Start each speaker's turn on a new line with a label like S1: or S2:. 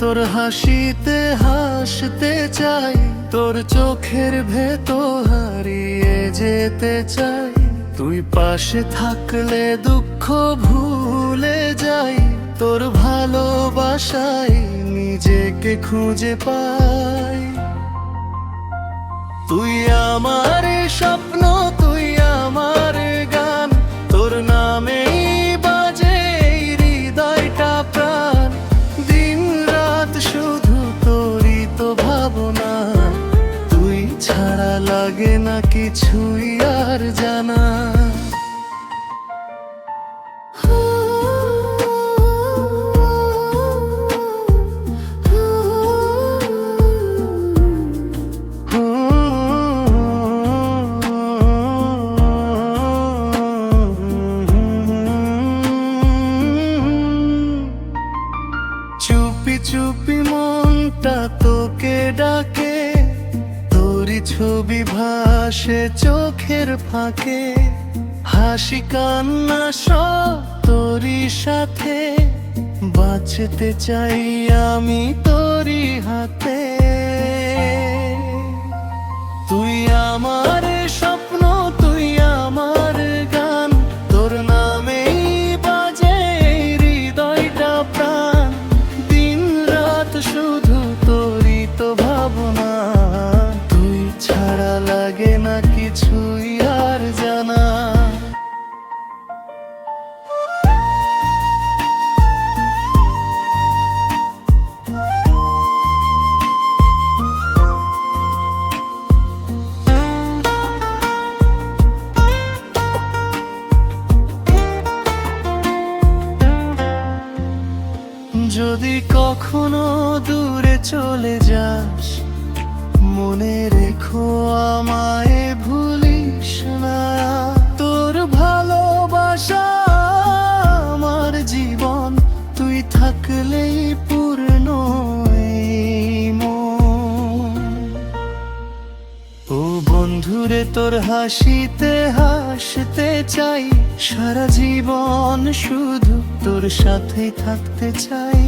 S1: তোর হাসিতে হাসতে চাই, তোর চোখের ভেতর হারিয়ে যেতে চাই। তুই পাশে থাকলে দুঃখ ভুলে যাই, তোর ভালোবাসায় নিজেকে খুঁজে পাই। তুই আমার স্বপ্ন, তুই আমার গান, তোর নামেই বাজে এই হৃদয়টা প্রাণ। দিন রাত শুধু তোরই তো ভাবনা, তুই ছাড়া লাগে না কিছুই আর জানা। চুপি চুপি মনটা তোকে ডাকে, তোরই ছবি ভাসে চোখের ফাঁকে। হাসি কান্না সব তোরই সাথে, বাঁচতে চাই আমি তোরই হাতে। তুই আমার স্বপ্ন, তুই আমার গান, তোর নামেই বাজে এই হৃদয়টা প্রাণ। দিন রাত শুধু তোরই তো ভাবনা, তুই ছাড়া লাগে না কিছুই আর জানা। যদি কখনো দূরে চলে যাস, মনে রেখো আমায় ভুলিস না। তোর ভালোবাসা আমার জীবন, তুই থাকলেই পূর্ণ এই মন। ও বন্ধুরে, তোর হাসিতে হাসতে চাই, সারা জীবন শুধু তোর সাথেই থাকতে চাই।